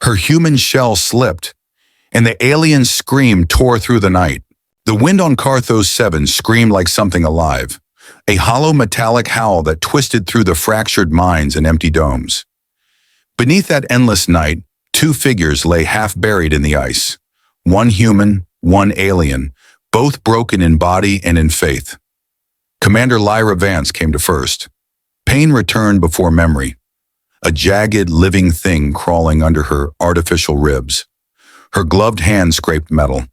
Her human shell slipped, and the alien's scream tore through the night. The wind on Carthos 7 screamed like something alive, a hollow metallic howl that twisted through the fractured minds and empty domes. Beneath that endless night, two figures lay half buried in the ice. One human, one alien, both broken in body and in faith. Commander Lyra Vance came to first. Pain returned before memory, a jagged, living thing crawling under her artificial ribs. Her gloved hand scraped metal.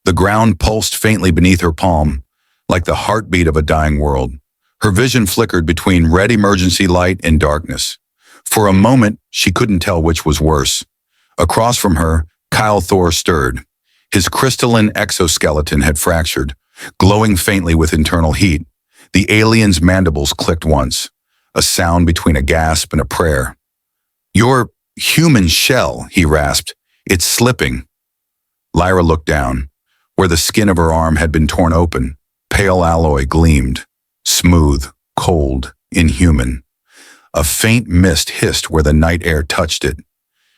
The ground pulsed faintly beneath her palm, like the heartbeat of a dying world. Her vision flickered between red emergency light and darkness. For a moment, she couldn't tell which was worse. Across from her, Kyle Thor stirred. His crystalline exoskeleton had fractured, glowing faintly with internal heat. The alien's mandibles clicked once, a sound between a gasp and a prayer. "Your human shell," he rasped. "It's slipping." Lyra looked down, where the skin of her arm had been torn open. Pale alloy gleamed, smooth, cold, inhuman. A faint mist hissed where the night air touched it.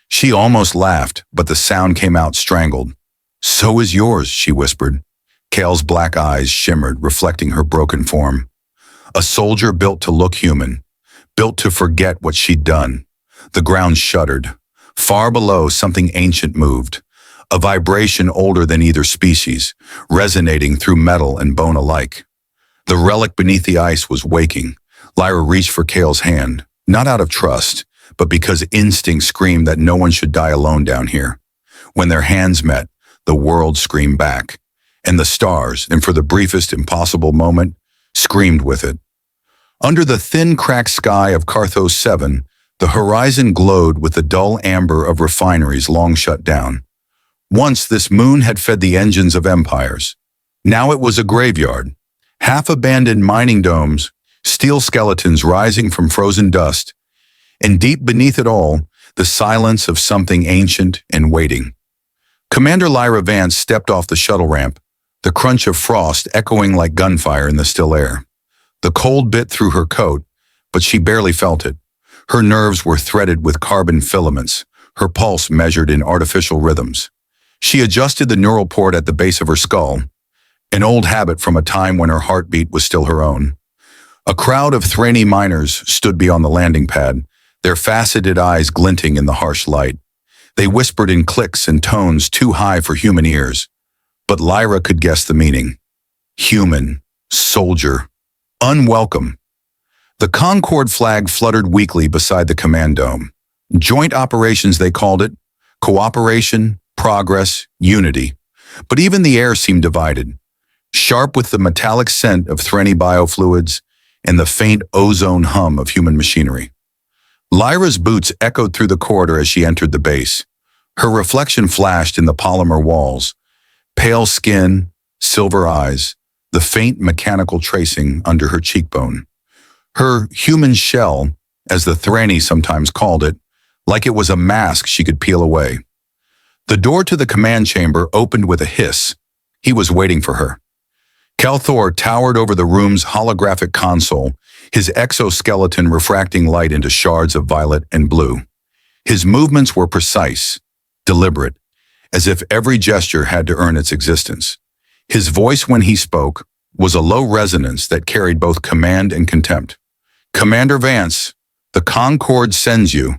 She almost laughed, but the sound came out strangled. "So is yours," she whispered. Kale's black eyes shimmered, reflecting her broken form. A soldier built to look human, built to forget what she'd done. The ground shuddered. Far below, something ancient moved, a vibration older than either species, resonating through metal and bone alike. The relic beneath the ice was waking. Lyra reached for Kale's hand, not out of trust, but because instinct screamed that no one should die alone down here. When their hands met, the world screamed back, and the stars, and for the briefest impossible moment, screamed with it. Under the thin, cracked sky of Carthos 7, the horizon glowed with the dull amber of refineries long shut down. Once this moon had fed the engines of empires. Now it was a graveyard. Half-abandoned mining domes, steel skeletons rising from frozen dust, and deep beneath it all, the silence of something ancient and waiting. Commander Lyra Vance stepped off the shuttle ramp, the crunch of frost echoing like gunfire in the still air. The cold bit through her coat, but she barely felt it. Her nerves were threaded with carbon filaments, her pulse measured in artificial rhythms. She adjusted the neural port at the base of her skull, an old habit from a time when her heartbeat was still her own. A crowd of Thraney miners stood beyond the landing pad, their faceted eyes glinting in the harsh light. They whispered in clicks and tones too high for human ears, but Lyra could guess the meaning. Human, soldier, unwelcome. The Concord flag fluttered weakly beside the command dome. Joint operations, they called it. Cooperation, progress, unity. But even the air seemed divided, sharp with the metallic scent of Thraney biofluids and the faint ozone hum of human machinery. Lyra's boots echoed through the corridor as she entered the base. Her reflection flashed in the polymer walls, pale skin, silver eyes, the faint mechanical tracing under her cheekbone. Her human shell, as the Thraney sometimes called it, like it was a mask she could peel away. The door to the command chamber opened with a hiss. He was waiting for her. Cal Thor towered over the room's holographic console, his exoskeleton refracting light into shards of violet and blue. His movements were precise, deliberate, as if every gesture had to earn its existence. His voice, when he spoke, was a low resonance that carried both command and contempt. "Commander Vance, the Concord sends you."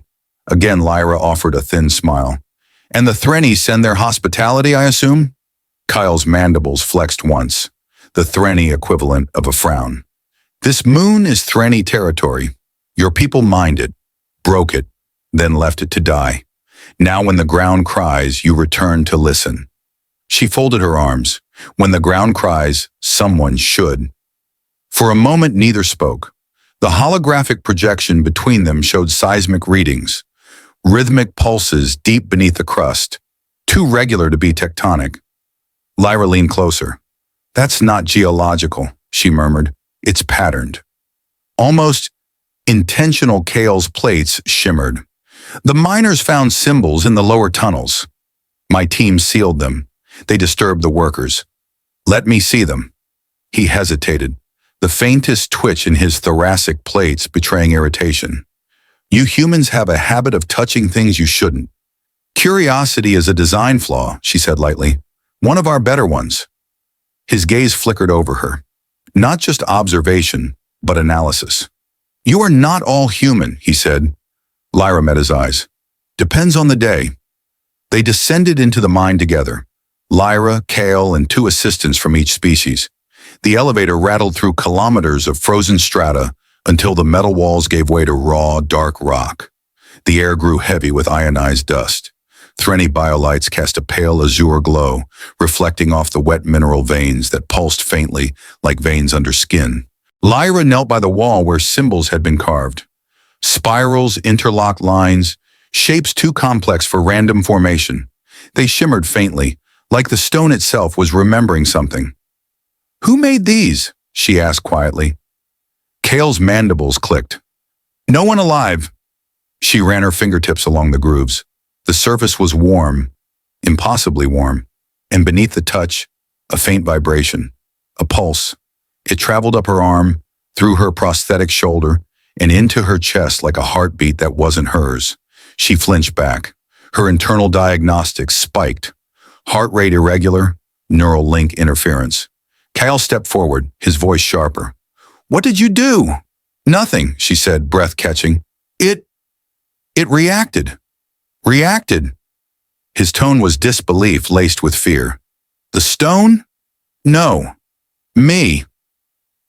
Again, Lyra offered a thin smile. "And the Thraney send their hospitality, I assume?" Kyle's mandibles flexed once, the Thraney equivalent of a frown. "This moon is Thraney territory. Your people mined it, broke it, then left it to die. Now when the ground cries, you return to listen." She folded her arms. When the ground cries, someone should. For a moment, neither spoke. The holographic projection between them showed seismic readings, rhythmic pulses deep beneath the crust, too regular to be tectonic. Lyra leaned closer. "That's not geological," she murmured. "It's patterned." Almost intentional. Kale's plates shimmered. "The miners found symbols in the lower tunnels. My team sealed them. They disturbed the workers. Let me see them." He hesitated, the faintest twitch in his thoracic plates betraying irritation. "You humans have a habit of touching things you shouldn't." Curiosity is a design flaw, she said lightly. One of our better ones. His gaze flickered over her. Not just observation, but analysis. You are not all human, he said. Lyra met his eyes. Depends on the day. They descended into the mine together. Lyra, Kale, and 2 assistants from each species. The elevator rattled through kilometers of frozen strata until the metal walls gave way to raw, dark rock. The air grew heavy with ionized dust. Threny biolights cast a pale azure glow, reflecting off the wet mineral veins that pulsed faintly like veins under skin. Lyra knelt by the wall where symbols had been carved. Spirals, interlocked lines, shapes too complex for random formation. They shimmered faintly, like the stone itself was remembering something. Who made these? She asked quietly. Kale's mandibles clicked. No one alive. She ran her fingertips along the grooves. The surface was warm, impossibly warm, and beneath the touch, a faint vibration, a pulse. It traveled up her arm, through her prosthetic shoulder, and into her chest like a heartbeat that wasn't hers. She flinched back. Her internal diagnostics spiked. Heart rate irregular, neural link interference. Kyle stepped forward, his voice sharper. What did you do? Nothing, she said, breath catching. It reacted. Reacted. His tone was disbelief laced with fear. The stone? No. Me.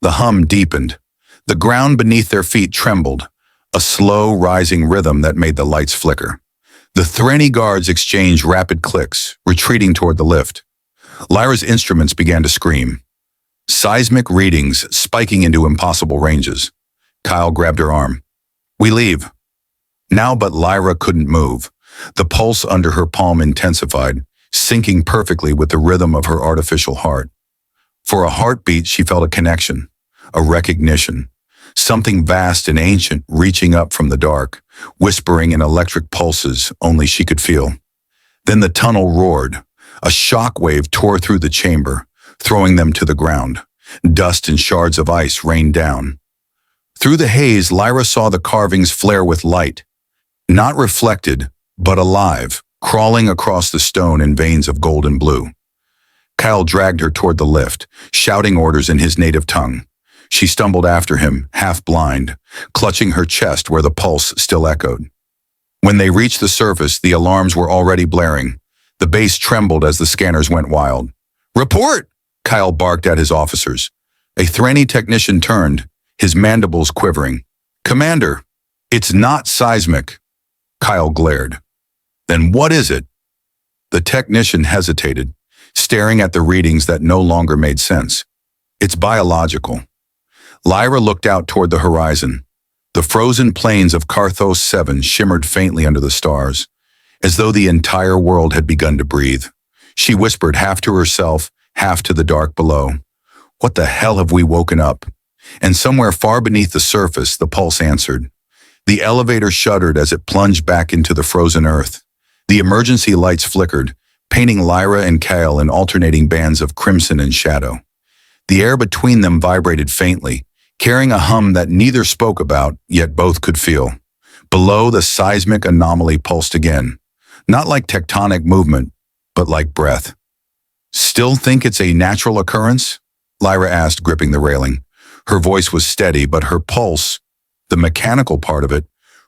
The hum deepened. The ground beneath their feet trembled, a slow, rising rhythm that made the lights flicker. The Threny guards exchanged rapid clicks, retreating toward the lift. Lyra's instruments began to scream. Seismic readings spiking into impossible ranges. Kyle grabbed her arm. We leave. Now but Lyra couldn't move. The pulse under her palm intensified, syncing perfectly with the rhythm of her artificial heart. For a heartbeat, she felt a connection, a recognition, something vast and ancient reaching up from the dark, whispering in electric pulses only she could feel. Then the tunnel roared. A shock wave tore through the chamber, throwing them to the ground. Dust and shards of ice rained down. Through the haze, Lyra saw the carvings flare with light, not reflected, but alive, crawling across the stone in veins of golden blue. Kyle dragged her toward the lift, shouting orders in his native tongue. She stumbled after him, half blind, clutching her chest where the pulse still echoed. When they reached the surface, the alarms were already blaring. The base trembled as the scanners went wild. Report! Kyle barked at his officers. A Threny technician turned, his mandibles quivering. Commander, it's not seismic. Kyle glared. Then what is it? The technician hesitated, staring at the readings that no longer made sense. It's biological. Lyra looked out toward the horizon. The frozen plains of Carthos 7 shimmered faintly under the stars, as though the entire world had begun to breathe. She whispered half to herself, half to the dark below. What the hell have we woken up? And somewhere far beneath the surface, the pulse answered. The elevator shuddered as it plunged back into the frozen earth. The emergency lights flickered, painting Lyra and Kale in alternating bands of crimson and shadow. The air between them vibrated faintly, carrying a hum that neither spoke about, yet both could feel. Below, the seismic anomaly pulsed again, not like tectonic movement, but like breath. Still think it's a natural occurrence? Lyra asked, gripping the railing. Her voice was steady, but her pulse, the mechanical part of it,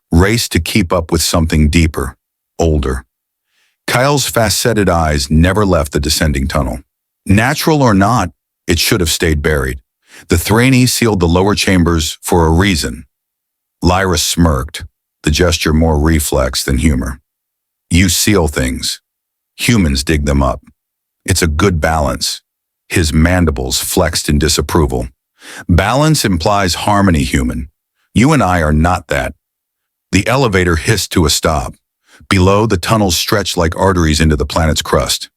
raced to keep up with something deeper, older. Kyle's faceted eyes never left the descending tunnel. Natural or not, it should have stayed buried. The Threny sealed the lower chambers for a reason. Lyra smirked, the gesture more reflex than humor. You seal things. Humans dig them up. It's a good balance. His mandibles flexed in disapproval. Balance implies harmony, human. You and I are not that. The elevator hissed to a stop. Below, the tunnels stretched like arteries into the planet's crust.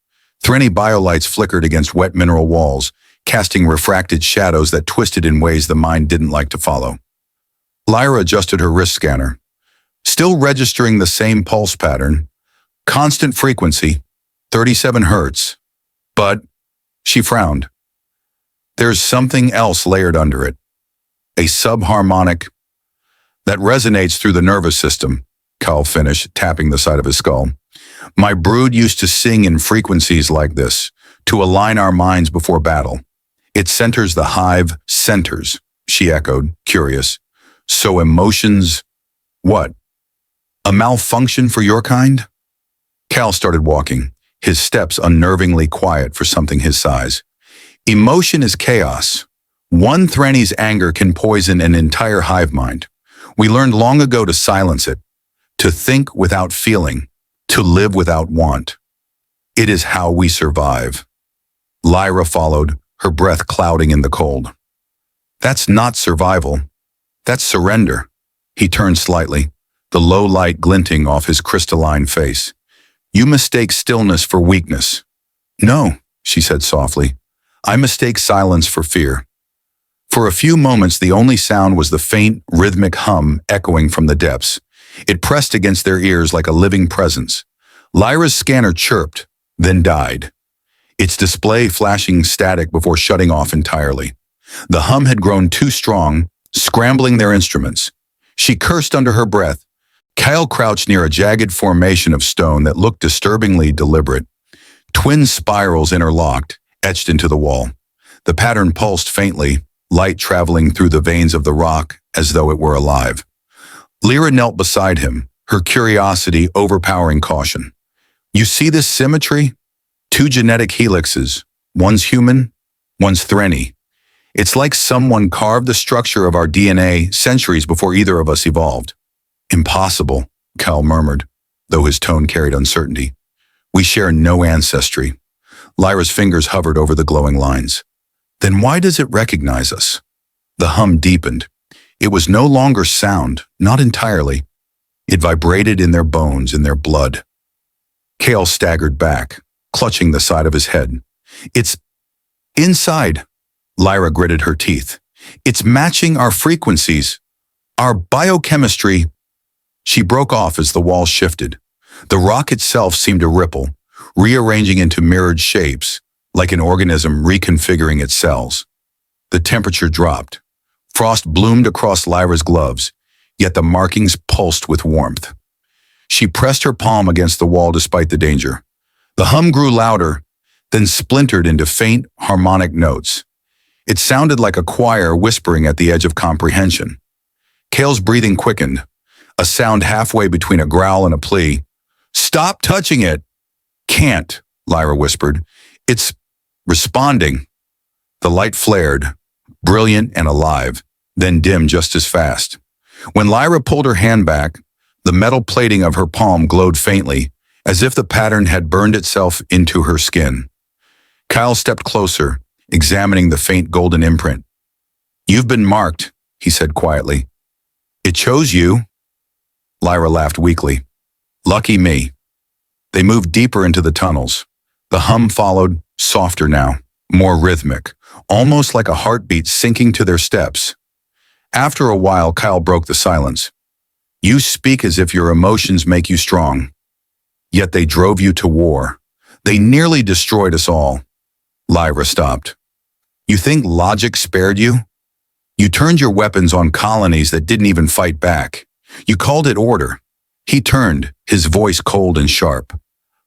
Threny biolights flickered against wet mineral walls, casting refracted shadows that twisted in ways the mind didn't like to follow. Lyra adjusted her wrist scanner, still registering the same pulse pattern. Constant frequency, 37 hertz. But, she frowned. There's something else layered under it. A subharmonic that resonates through the nervous system, Kyle finished, tapping the side of his skull. My brood used to sing in frequencies like this, to align our minds before battle. It centers the hive, centers, she echoed, curious. So emotions, what? A malfunction for your kind? Cal started walking, his steps unnervingly quiet for something his size. Emotion is chaos. One Threnny's anger can poison an entire hive mind. We learned long ago to silence it, to think without feeling, to live without want. It is how we survive. Lyra followed, her breath clouding in the cold. That's not survival. That's surrender. He turned slightly, the low light glinting off his crystalline face. You mistake stillness for weakness. No, she said softly. I mistake silence for fear. For a few moments, the only sound was the faint, rhythmic hum echoing from the depths. It pressed against their ears like a living presence. Lyra's scanner chirped, then died, its display flashing static before shutting off entirely. The hum had grown too strong, scrambling their instruments. She cursed under her breath. Kyle crouched near a jagged formation of stone that looked disturbingly deliberate. Twin spirals interlocked, etched into the wall. The pattern pulsed faintly, light traveling through the veins of the rock as though it were alive. Lyra knelt beside him, her curiosity overpowering caution. You see this symmetry? Two genetic helixes, one's human, one's Threnny. It's like someone carved the structure of our DNA centuries before either of us evolved. Impossible, Cal murmured, though his tone carried uncertainty. We share no ancestry. Lyra's fingers hovered over the glowing lines. Then why does it recognize us? The hum deepened. It was no longer sound, not entirely. It vibrated in their bones, in their blood. Cale staggered back, clutching the side of his head. It's inside, Lyra gritted her teeth. It's matching our frequencies, our biochemistry. She broke off as the wall shifted. The rock itself seemed to ripple, rearranging into mirrored shapes, like an organism reconfiguring its cells. The temperature dropped. Frost bloomed across Lyra's gloves, yet the markings pulsed with warmth. She pressed her palm against the wall despite the danger. The hum grew louder, then splintered into faint, harmonic notes. It sounded like a choir whispering at the edge of comprehension. Cale's breathing quickened, a sound halfway between a growl and a plea. Stop touching it! Can't, Lyra whispered. It's responding. The light flared, brilliant and alive, then dimmed just as fast. When Lyra pulled her hand back, the metal plating of her palm glowed faintly, as if the pattern had burned itself into her skin. Kyle stepped closer, examining the faint golden imprint. You've been marked, he said quietly. It chose you. Lyra laughed weakly. Lucky me. They moved deeper into the tunnels. The hum followed, softer now, more rhythmic, almost like a heartbeat sinking to their steps. After a while, Kyle broke the silence. You speak as if your emotions make you strong. Yet they drove you to war. They nearly destroyed us all. Lyra stopped. You think logic spared you? You turned your weapons on colonies that didn't even fight back. You called it order. He turned, his voice cold and sharp.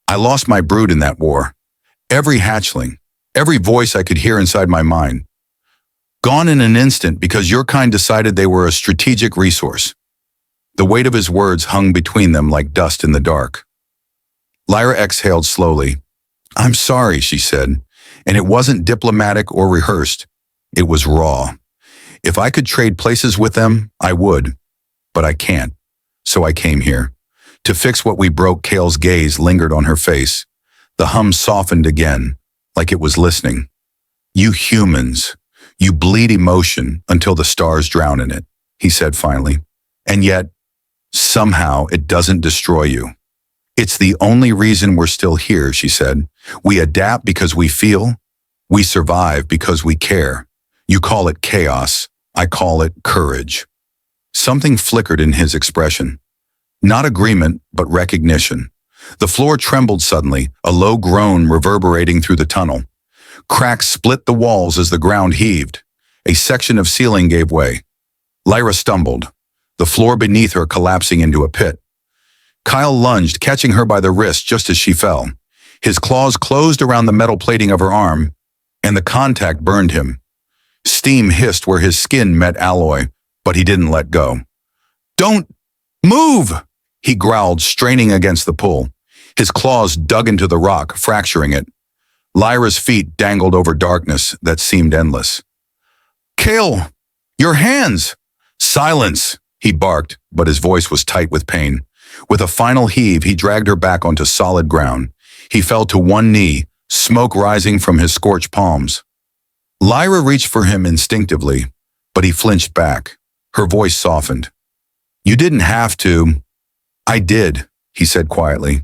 I lost my brood in that war. Every hatchling, every voice I could hear inside my mind. Gone in an instant because your kind decided they were a strategic resource. The weight of his words hung between them like dust in the dark. Lyra exhaled slowly. I'm sorry, she said, and it wasn't diplomatic or rehearsed. It was raw. If I could trade places with them, I would, but I can't. So I came here. To fix what we broke. Cale's gaze lingered on her face. The hum softened again, like it was listening. You humans, you bleed emotion until the stars drown in it, he said finally. And yet, somehow it doesn't destroy you. It's the only reason we're still here, she said. We adapt because we feel. We survive because we care. You call it chaos. I call it courage. Something flickered in his expression. Not agreement, but recognition. The floor trembled suddenly, a low groan reverberating through the tunnel. Cracks split the walls as the ground heaved. A section of ceiling gave way. Lyra stumbled, the floor beneath her collapsing into a pit. Kyle lunged, catching her by the wrist just as she fell. His claws closed around the metal plating of her arm, and the contact burned him. Steam hissed where his skin met alloy, but he didn't let go. "Don't move!" he growled, straining against the pull. His claws dug into the rock, fracturing it. Lyra's feet dangled over darkness that seemed endless. "Kale, your hands!" "Silence!" he barked, but his voice was tight with pain. With a final heave, he dragged her back onto solid ground. He fell to one knee, smoke rising from his scorched palms. Lyra reached for him instinctively, but he flinched back. Her voice softened. "You didn't have to." "I did," he said quietly.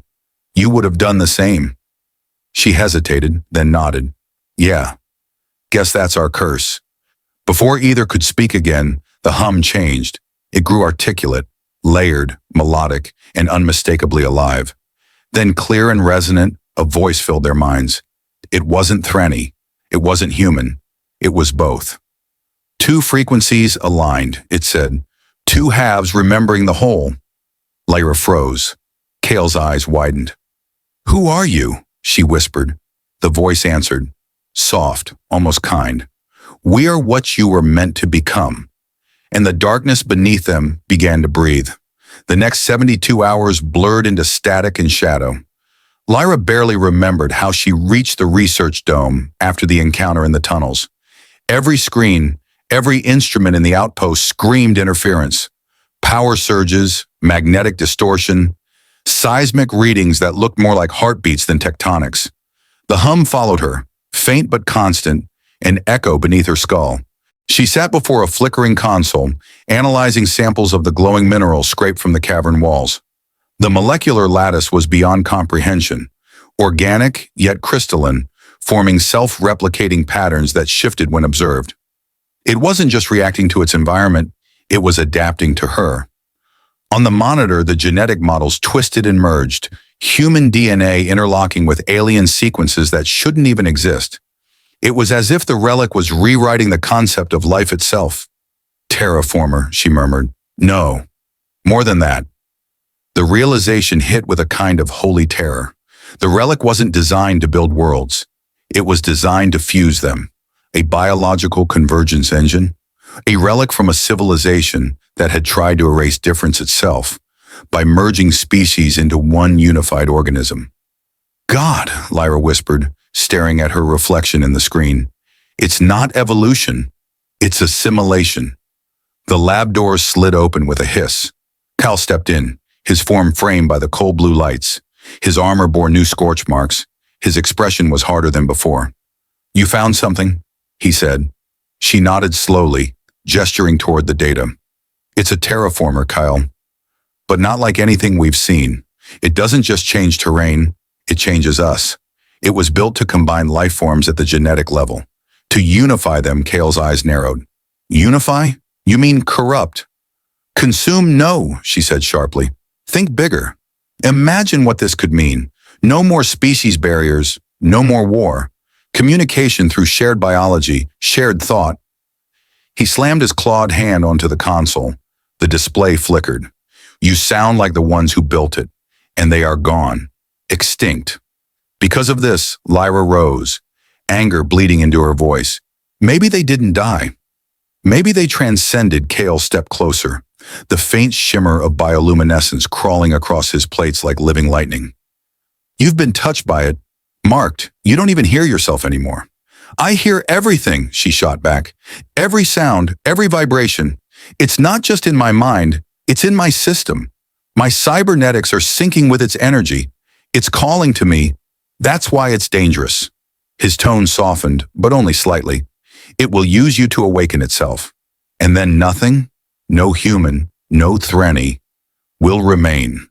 "You would have done the same." She hesitated, then nodded. "Yeah, guess that's our curse." Before either could speak again, the hum changed. It grew articulate, layered, melodic, and unmistakably alive. Then clear and resonant, a voice filled their minds. It wasn't Threnny. It wasn't human. It was both. Two frequencies aligned, it said. Two halves remembering the whole. Lyra froze. Kale's eyes widened. "Who are you?" she whispered. The voice answered, soft, almost kind. "We are what you were meant to become." And the darkness beneath them began to breathe. The next 72 hours blurred into static and shadow. Lyra barely remembered how she reached the research dome after the encounter in the tunnels. Every screen, every instrument in the outpost screamed interference. Power surges, magnetic distortion, seismic readings that looked more like heartbeats than tectonics. The hum followed her, faint but constant, an echo beneath her skull. She sat before a flickering console, analyzing samples of the glowing minerals scraped from the cavern walls. The molecular lattice was beyond comprehension, organic yet crystalline, forming self-replicating patterns that shifted when observed. It wasn't just reacting to its environment, it was adapting to her. On the monitor, the genetic models twisted and merged, human DNA interlocking with alien sequences that shouldn't even exist. It was as if the relic was rewriting the concept of life itself. "Terraformer," she murmured. "No, more than that." The realization hit with a kind of holy terror. The relic wasn't designed to build worlds. It was designed to fuse them. A biological convergence engine. A relic from a civilization that had tried to erase difference itself by merging species into one unified organism. "God," Lyra whispered, staring at her reflection in the screen. "It's not evolution. It's assimilation." The lab doors slid open with a hiss. Cal stepped in, his form framed by the cold blue lights. His armor bore new scorch marks. His expression was harder than before. "You found something?" he said. She nodded slowly, gesturing toward the data. "It's a terraformer, Kyle. But not like anything we've seen. It doesn't just change terrain, it changes us. It was built to combine life forms at the genetic level. To unify them," Kale's eyes narrowed. "Unify? You mean corrupt?" "Consume? No," she said sharply. "Think bigger. Imagine what this could mean. No more species barriers, no more war. Communication through shared biology, shared thought." He slammed his clawed hand onto the console. The display flickered. "You sound like the ones who built it, and they are gone. Extinct." Because of this, Lyra rose, anger bleeding into her voice. Maybe they didn't die. Maybe they transcended. Kale stepped closer, the faint shimmer of bioluminescence crawling across his plates like living lightning. "You've been touched by it, marked. You don't even hear yourself anymore." "I hear everything," she shot back. "Every sound, every vibration. It's not just in my mind, it's in my system. My cybernetics are syncing with its energy. It's calling to me. That's why it's dangerous." His tone softened, but only slightly. "It will use you to awaken itself. And then nothing, no human, no Threnny, will remain."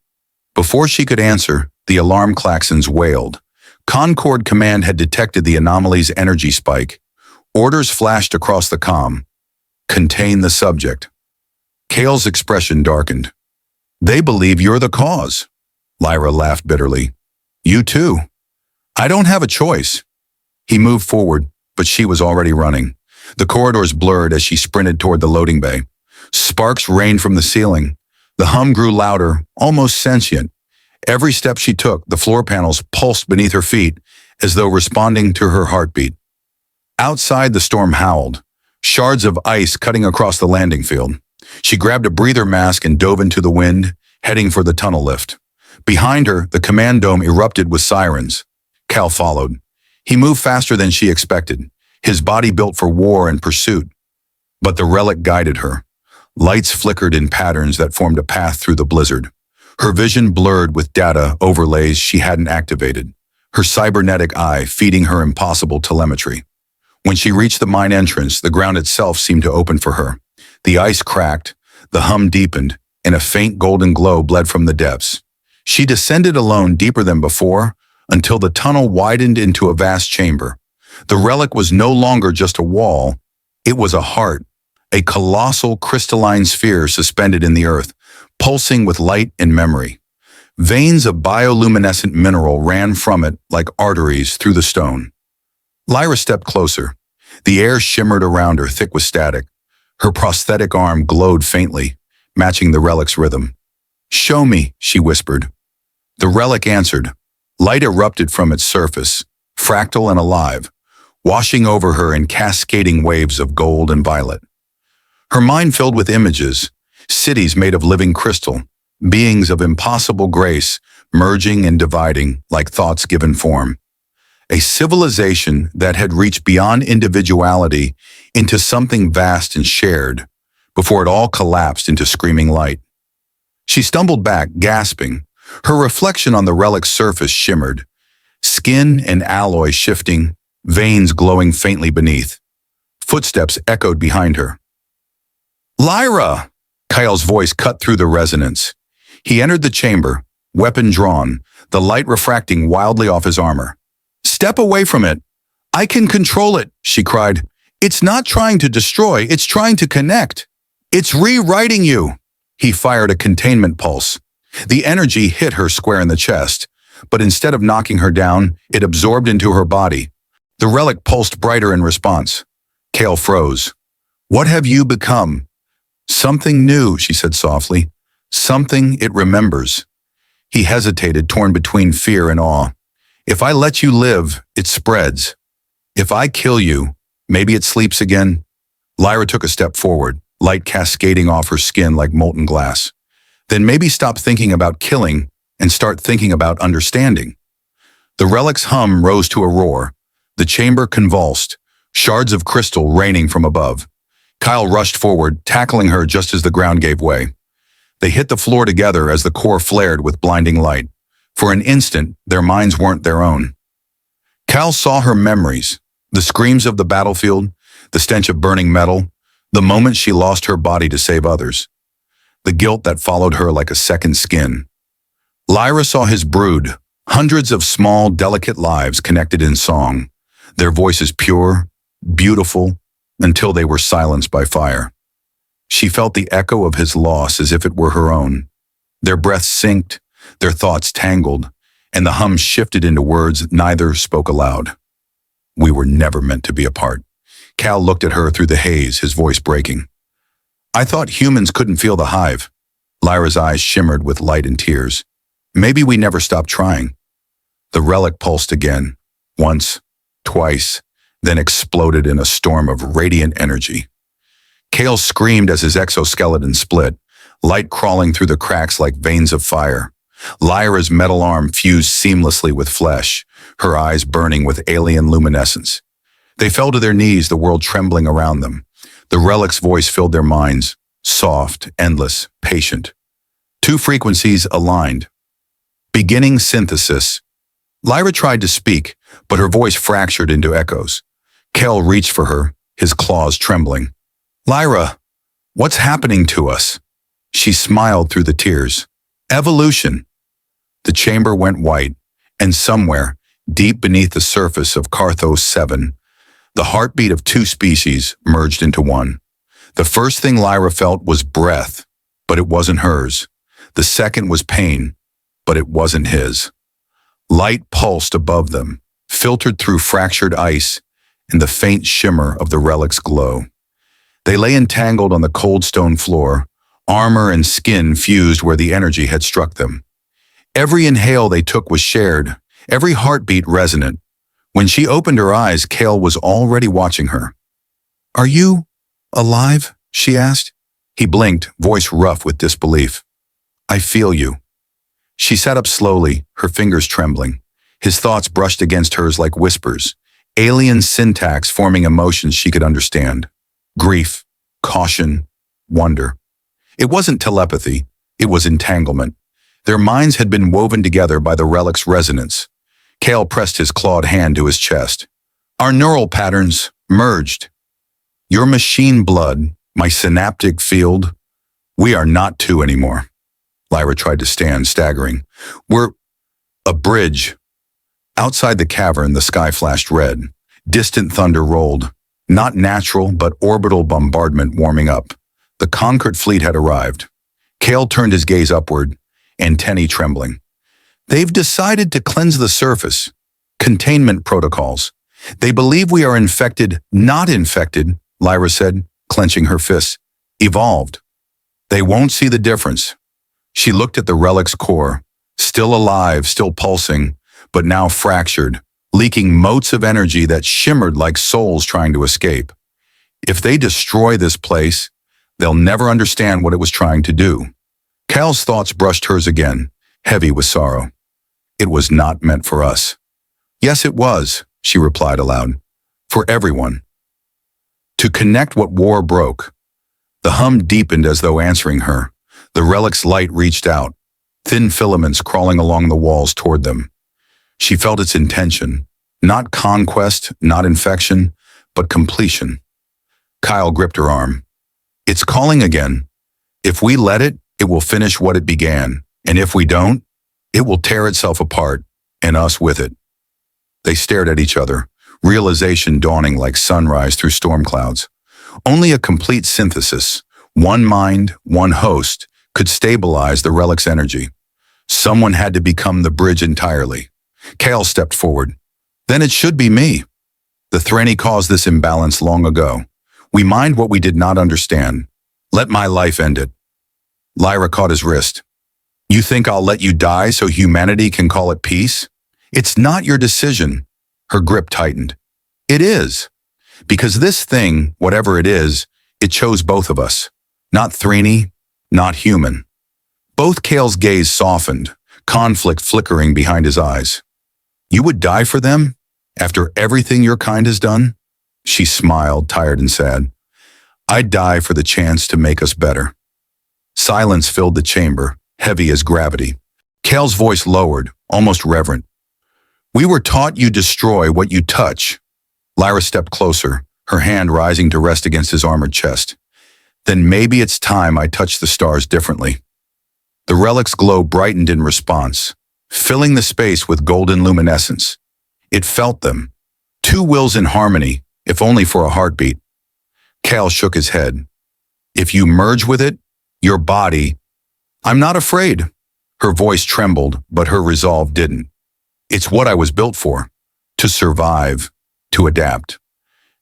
Before she could answer, the alarm klaxons wailed. Concord Command had detected the anomaly's energy spike. Orders flashed across the comm. "Contain the subject." Kale's expression darkened. "They believe you're the cause." Lyra laughed bitterly. "You too. I don't have a choice." He moved forward, but she was already running. The corridors blurred as she sprinted toward the loading bay. Sparks rained from the ceiling. The hum grew louder, almost sentient. Every step she took, the floor panels pulsed beneath her feet as though responding to her heartbeat. Outside, the storm howled, shards of ice cutting across the landing field. She grabbed a breather mask and dove into the wind, heading for the tunnel lift. Behind her, the command dome erupted with sirens. Cal followed. He moved faster than she expected, his body built for war and pursuit. But the relic guided her. Lights flickered in patterns that formed a path through the blizzard. Her vision blurred with data overlays she hadn't activated, her cybernetic eye feeding her impossible telemetry. When she reached the mine entrance, the ground itself seemed to open for her. The ice cracked, the hum deepened, and a faint golden glow bled from the depths. She descended alone deeper than before, until the tunnel widened into a vast chamber. The relic was no longer just a wall, it was a heart, a colossal crystalline sphere suspended in the earth, pulsing with light and memory. Veins of bioluminescent mineral ran from it like arteries through the stone. Lyra stepped closer. The air shimmered around her, thick with static. Her prosthetic arm glowed faintly, matching the relic's rhythm. "Show me," she whispered. The relic answered. Light erupted from its surface, fractal and alive, washing over her in cascading waves of gold and violet. Her mind filled with images, cities made of living crystal, beings of impossible grace, merging and dividing like thoughts given form. A civilization that had reached beyond individuality into something vast and shared, before it all collapsed into screaming light. She stumbled back, gasping. Her reflection on the relic's surface shimmered, skin and alloy shifting, veins glowing faintly beneath. Footsteps echoed behind her. "Lyra!" Kyle's voice cut through the resonance. He entered the chamber, weapon drawn, the light refracting wildly off his armor. "Step away from it. I can control it," she cried. "It's not trying to destroy, it's trying to connect. It's rewriting you." He fired a containment pulse. The energy hit her square in the chest, but instead of knocking her down, it absorbed into her body. The relic pulsed brighter in response. Kale froze. "What have you become?" "Something new," she said softly. "Something it remembers." He hesitated, torn between fear and awe. "If I let you live, it spreads. If I kill you, maybe it sleeps again." Lyra took a step forward, light cascading off her skin like molten glass. "Then maybe stop thinking about killing and start thinking about understanding." The relic's hum rose to a roar. The chamber convulsed, shards of crystal raining from above. Kyle rushed forward, tackling her just as the ground gave way. They hit the floor together as the core flared with blinding light. For an instant, their minds weren't their own. Cal saw her memories, the screams of the battlefield, the stench of burning metal, the moment she lost her body to save others, the guilt that followed her like a second skin. Lyra saw his brood, hundreds of small, delicate lives connected in song, their voices pure, beautiful, until they were silenced by fire. She felt the echo of his loss as if it were her own. Their breaths synced, their thoughts tangled, and the hum shifted into words neither spoke aloud. "We were never meant to be apart." Cal looked at her through the haze, his voice breaking. "I thought humans couldn't feel the hive." Lyra's eyes shimmered with light and tears. "Maybe we never stopped trying." The relic pulsed again, once, twice, then exploded in a storm of radiant energy. Kale screamed as his exoskeleton split, light crawling through the cracks like veins of fire. Lyra's metal arm fused seamlessly with flesh, her eyes burning with alien luminescence. They fell to their knees, the world trembling around them. The relic's voice filled their minds, soft, endless, patient. Two frequencies aligned. Beginning synthesis. Lyra tried to speak, but her voice fractured into echoes. Kel reached for her, his claws trembling. "Lyra, what's happening to us?" She smiled through the tears. "Evolution." The chamber went white, and somewhere, deep beneath the surface of Carthos 7, the heartbeat of two species merged into one. The first thing Lyra felt was breath, but it wasn't hers. The second was pain, but it wasn't his. Light pulsed above them, filtered through fractured ice and the faint shimmer of the relic's glow. They lay entangled on the cold stone floor, armor and skin fused where the energy had struck them. Every inhale they took was shared, every heartbeat resonant. When she opened her eyes, Kale was already watching her. "Are you alive?" she asked. He blinked, voice rough with disbelief. "I feel you." She sat up slowly, her fingers trembling. His thoughts brushed against hers like whispers, alien syntax forming emotions she could understand. Grief, caution, wonder. It wasn't telepathy, it was entanglement. Their minds had been woven together by the relic's resonance. Kale pressed his clawed hand to his chest. "Our neural patterns merged. Your machine blood, my synaptic field. We are not two anymore." Lyra tried to stand, staggering. "We're a bridge." Outside the cavern, the sky flashed red. Distant thunder rolled. Not natural, but orbital bombardment warming up. The conquered fleet had arrived. Kale turned his gaze upward, antennae trembling. "They've decided to cleanse the surface. Containment protocols. They believe we are infected, not infected," Lyra said, clenching her fists. "Evolved. They won't see the difference." She looked at the relic's core, still alive, still pulsing, but now fractured, leaking motes of energy that shimmered like souls trying to escape. If they destroy this place, they'll never understand what it was trying to do. Cal's thoughts brushed hers again, heavy with sorrow. "It was not meant for us." "Yes, it was," she replied aloud. "For everyone." To connect what war broke. The hum deepened as though answering her. The relic's light reached out, thin filaments crawling along the walls toward them. She felt its intention, not conquest, not infection, but completion. Kyle gripped her arm. "It's calling again. If we let it, it will finish what it began, and if we don't, it will tear itself apart, and us with it." They stared at each other, realization dawning like sunrise through storm clouds. Only a complete synthesis, one mind, one host, could stabilize the relic's energy. Someone had to become the bridge entirely. Kale stepped forward. "Then it should be me. The Threnny caused this imbalance long ago. We mined what we did not understand. Let my life end it." Lyra caught his wrist. "You think I'll let you die so humanity can call it peace? It's not your decision." Her grip tightened. "It is. Because this thing, whatever it is, it chose both of us. Not Threnny, not human." Both Kale's gaze softened, conflict flickering behind his eyes. "You would die for them? After everything your kind has done?" She smiled, tired and sad. "I'd die for the chance to make us better." Silence filled the chamber, heavy as gravity. Kale's voice lowered, almost reverent. "We were taught you destroy what you touch." Lyra stepped closer, her hand rising to rest against his armored chest. "Then maybe it's time I touch the stars differently." The relic's glow brightened in response, filling the space with golden luminescence. It felt them. Two wills in harmony, if only for a heartbeat. Kale shook his head. "If you merge with it, your body—" "I'm not afraid." Her voice trembled, but her resolve didn't. "It's what I was built for. To survive, to adapt."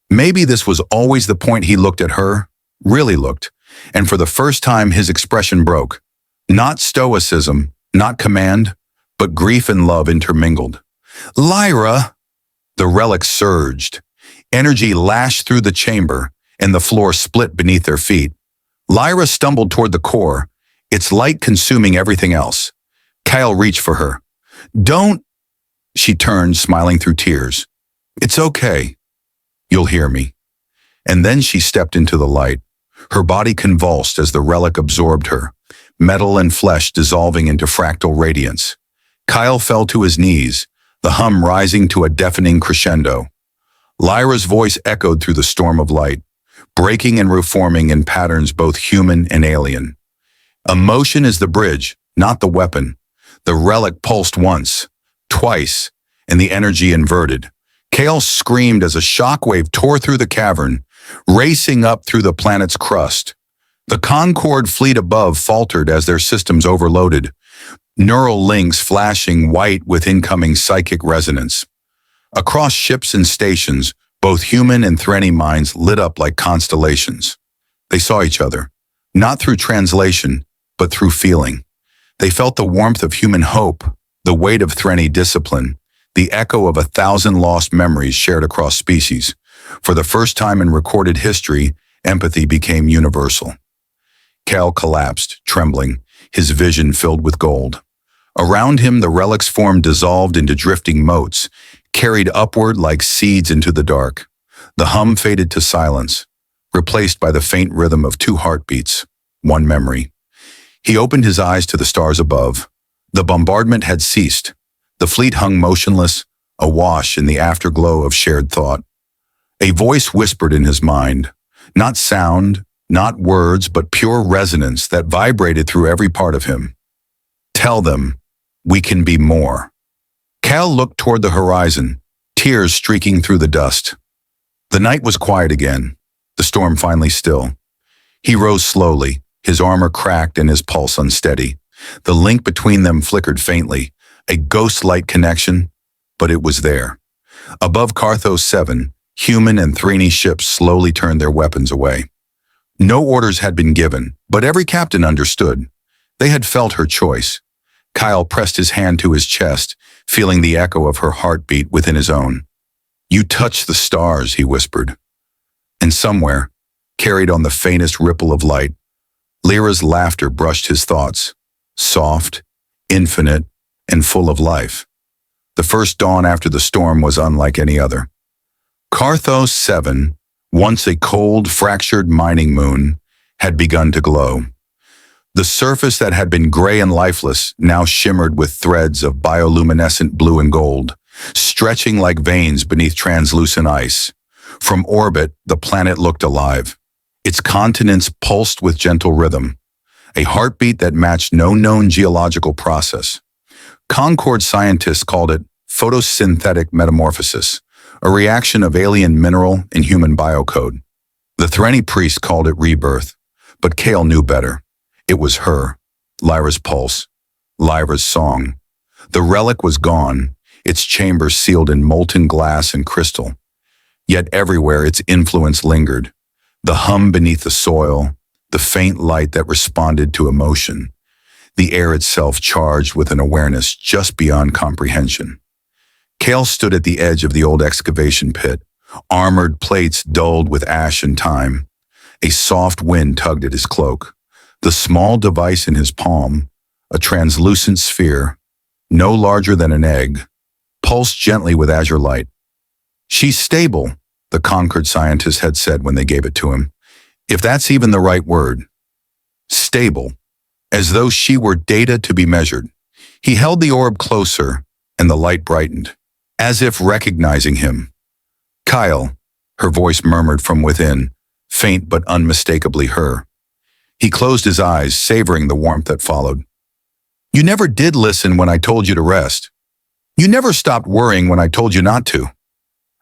Maybe this was always the point he looked at her, really looked, and for the first time his expression broke. Not stoicism, not command, but grief and love intermingled. "Lyra!" The relic surged. Energy lashed through the chamber, and the floor split beneath their feet. Lyra stumbled toward the core, its light consuming everything else. Kyle reached for her. "Don't—" She turned, smiling through tears. "It's okay. You'll hear me." And then she stepped into the light. Her body convulsed as the relic absorbed her, metal and flesh dissolving into fractal radiance. Kyle fell to his knees, the hum rising to a deafening crescendo. Lyra's voice echoed through the storm of light, breaking and reforming in patterns both human and alien. Emotion is the bridge, not the weapon. The relic pulsed once, twice, and the energy inverted. Kale screamed as a shockwave tore through the cavern, racing up through the planet's crust. The Concorde fleet above faltered as their systems overloaded, neural links flashing white with incoming psychic resonance. Across ships and stations, both human and Threnny minds lit up like constellations. They saw each other, not through translation, but through feeling. They felt the warmth of human hope, the weight of Threnny discipline, the echo of 1,000 lost memories shared across species. For the first time in recorded history, empathy became universal. Cal collapsed, trembling, his vision filled with gold. Around him, the relic's form dissolved into drifting motes, carried upward like seeds into the dark. The hum faded to silence, replaced by the faint rhythm of 2 heartbeats, 1 memory. He opened his eyes to the stars above. The bombardment had ceased. The fleet hung motionless, awash in the afterglow of shared thought. A voice whispered in his mind, not sound, not words, but pure resonance that vibrated through every part of him. Tell them, we can be more. Cal looked toward the horizon, tears streaking through the dust. The night was quiet again, the storm finally still. He rose slowly, his armor cracked and his pulse unsteady. The link between them flickered faintly, a ghost-like connection, but it was there. Above Carthos 7, human and Threnny ships slowly turned their weapons away. No orders had been given, but every captain understood. They had felt her choice. Kyle pressed his hand to his chest, feeling the echo of her heartbeat within his own. You touch the stars, he whispered. And somewhere, carried on the faintest ripple of light, Lyra's laughter brushed his thoughts, soft, infinite, and full of life. The first dawn after the storm was unlike any other. Carthos 7, once a cold, fractured mining moon, had begun to glow. The surface that had been gray and lifeless now shimmered with threads of bioluminescent blue and gold, stretching like veins beneath translucent ice. From orbit, the planet looked alive. Its continents pulsed with gentle rhythm, a heartbeat that matched no known geological process. Concord scientists called it photosynthetic metamorphosis, a reaction of alien mineral and human biocode. The Threnny priest called it rebirth, but Kale knew better. It was her, Lyra's pulse, Lyra's song. The relic was gone, its chambers sealed in molten glass and crystal. Yet everywhere its influence lingered. The hum beneath the soil, the faint light that responded to emotion, the air itself charged with an awareness just beyond comprehension. Kale stood at the edge of the old excavation pit, armored plates dulled with ash and time. A soft wind tugged at his cloak. The small device in his palm, a translucent sphere, no larger than an egg, pulsed gently with azure light. She's stable, the Concord scientist had said when they gave it to him. If that's even the right word. Stable, as though she were data to be measured. He held the orb closer, and the light brightened, as if recognizing him. Kyle, her voice murmured from within, faint but unmistakably her. He closed his eyes, savoring the warmth that followed. You never did listen when I told you to rest. You never stopped worrying when I told you not to.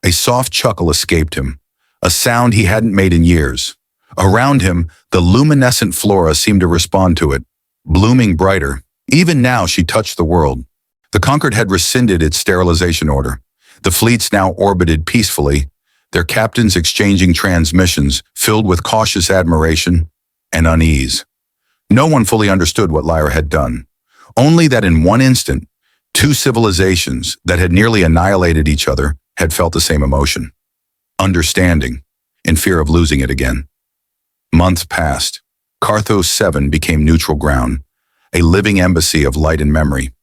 A soft chuckle escaped him, a sound he hadn't made in years. Around him, the luminescent flora seemed to respond to it, blooming brighter. Even now she touched the world. The Concord had rescinded its sterilization order. The fleets now orbited peacefully, their captains exchanging transmissions filled with cautious admiration and unease. No one fully understood what Lyra had done, only that in one instant, 2 civilizations that had nearly annihilated each other had felt the same emotion. Understanding, in fear of losing it again. Months passed. Carthos 7 became neutral ground, a living embassy of light and memory.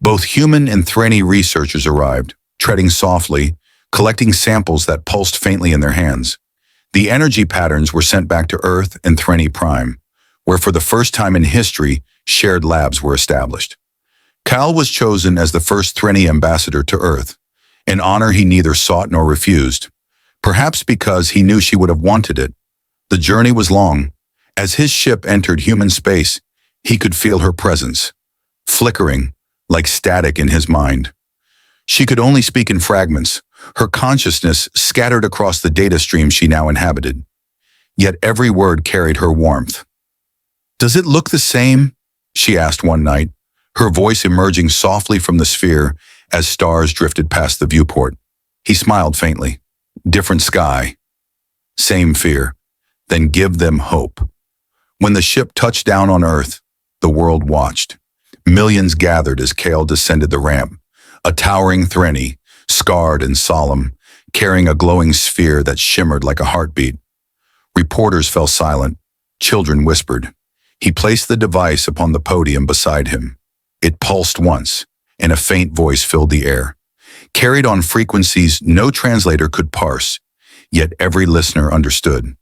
Both human and Threnny researchers arrived, treading softly, collecting samples that pulsed faintly in their hands. The energy patterns were sent back to Earth and Threnny Prime, where for the first time in history, shared labs were established. Cal was chosen as the first Threnny ambassador to Earth, an honor he neither sought nor refused, perhaps because he knew she would have wanted it. The journey was long. As his ship entered human space, he could feel her presence, flickering like static in his mind. She could only speak in fragments, her consciousness scattered across the data stream she now inhabited. Yet every word carried her warmth. Does it look the same? She asked one night, her voice emerging softly from the sphere as stars drifted past the viewport. He smiled faintly. Different sky. Same fear. Then give them hope. When the ship touched down on Earth, the world watched. Millions gathered as Kale descended the ramp, a towering Threnny, scarred and solemn, carrying a glowing sphere that shimmered like a heartbeat. Reporters fell silent. Children whispered. He placed the device upon the podium beside him. It pulsed once, and a faint voice filled the air. Carried on frequencies no translator could parse, yet every listener understood.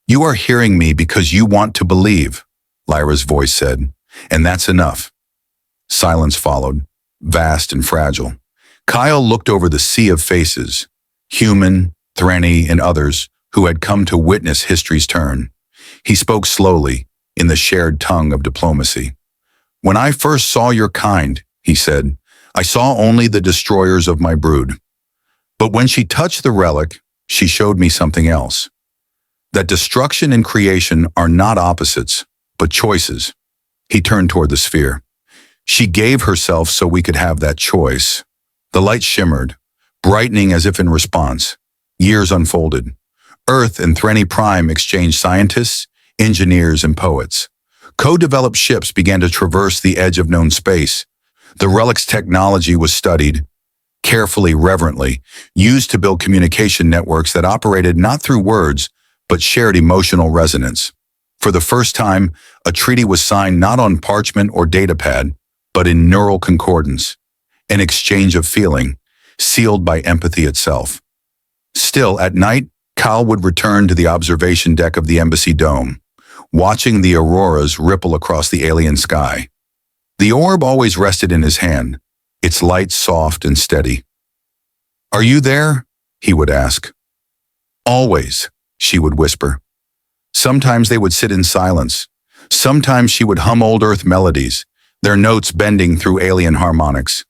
"You are hearing me because you want to believe," Lyra's voice said, "and that's enough." Silence followed, vast and fragile. Kyle looked over the sea of faces, human, Threnny, and others who had come to witness history's turn. He spoke slowly, in the shared tongue of diplomacy. "When I first saw your kind," he said, "I saw only the destroyers of my brood. But when she touched the relic, she showed me something else. That destruction and creation are not opposites, but choices." He turned toward the sphere. "She gave herself so we could have that choice." The light shimmered, brightening as if in response. Years unfolded. Earth and Threnny Prime exchanged scientists, engineers, and poets. Co-developed ships began to traverse the edge of known space. The relic's technology was studied, carefully, reverently, used to build communication networks that operated not through words, but shared emotional resonance. For the first time, a treaty was signed not on parchment or datapad, but in neural concordance, an exchange of feeling, sealed by empathy itself. Still, at night, Kyle would return to the observation deck of the embassy dome, watching the auroras ripple across the alien sky. The orb always rested in his hand, its light soft and steady. "Are you there?" he would ask. "Always," she would whisper. Sometimes they would sit in silence. Sometimes she would hum old Earth melodies, their notes bending through alien harmonics.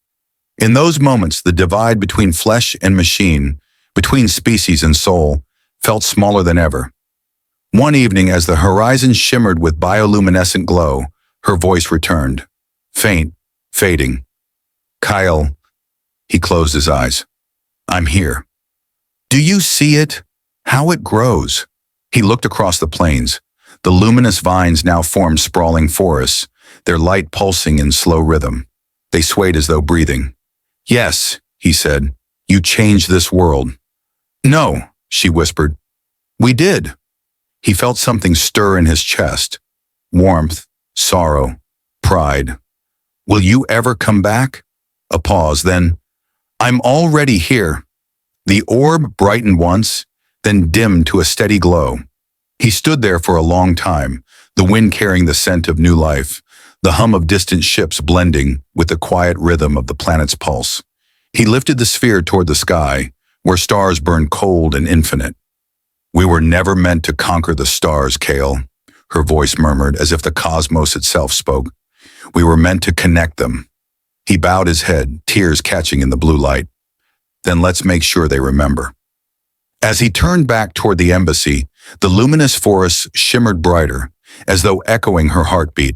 In those moments, the divide between flesh and machine, between species and soul, felt smaller than ever. One evening, as the horizon shimmered with bioluminescent glow, her voice returned. Faint, fading. "Kyle," he closed his eyes. "I'm here. Do you see it? How it grows?" He looked across the plains. The luminous vines now formed sprawling forests, their light pulsing in slow rhythm. They swayed as though breathing. "Yes," he said, "you changed this world." "No," she whispered. "We did." He felt something stir in his chest. Warmth, sorrow, pride. "Will you ever come back?" A pause, then, "I'm already here." The orb brightened once, then dimmed to a steady glow. He stood there for a long time, the wind carrying the scent of new life, the hum of distant ships blending with the quiet rhythm of the planet's pulse. He lifted the sphere toward the sky, where stars burned cold and infinite. "We were never meant to conquer the stars, Kale," her voice murmured as if the cosmos itself spoke. "We were meant to connect them." He bowed his head, tears catching in the blue light. "Then let's make sure they remember." As he turned back toward the embassy, the luminous forests shimmered brighter, as though echoing her heartbeat.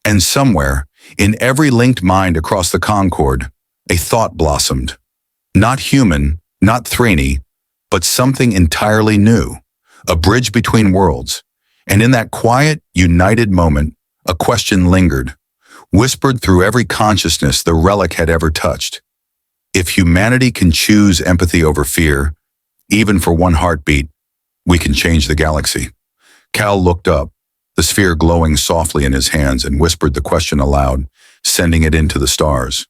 And somewhere, in every linked mind across the Concord, a thought blossomed. Not human, not Threnny, but something entirely new, a bridge between worlds. And in that quiet, united moment, a question lingered, whispered through every consciousness the relic had ever touched. If humanity can choose empathy over fear, even for one heartbeat, we can change the galaxy. Cal looked up, the sphere glowing softly in his hands, and whispered the question aloud, sending it into the stars.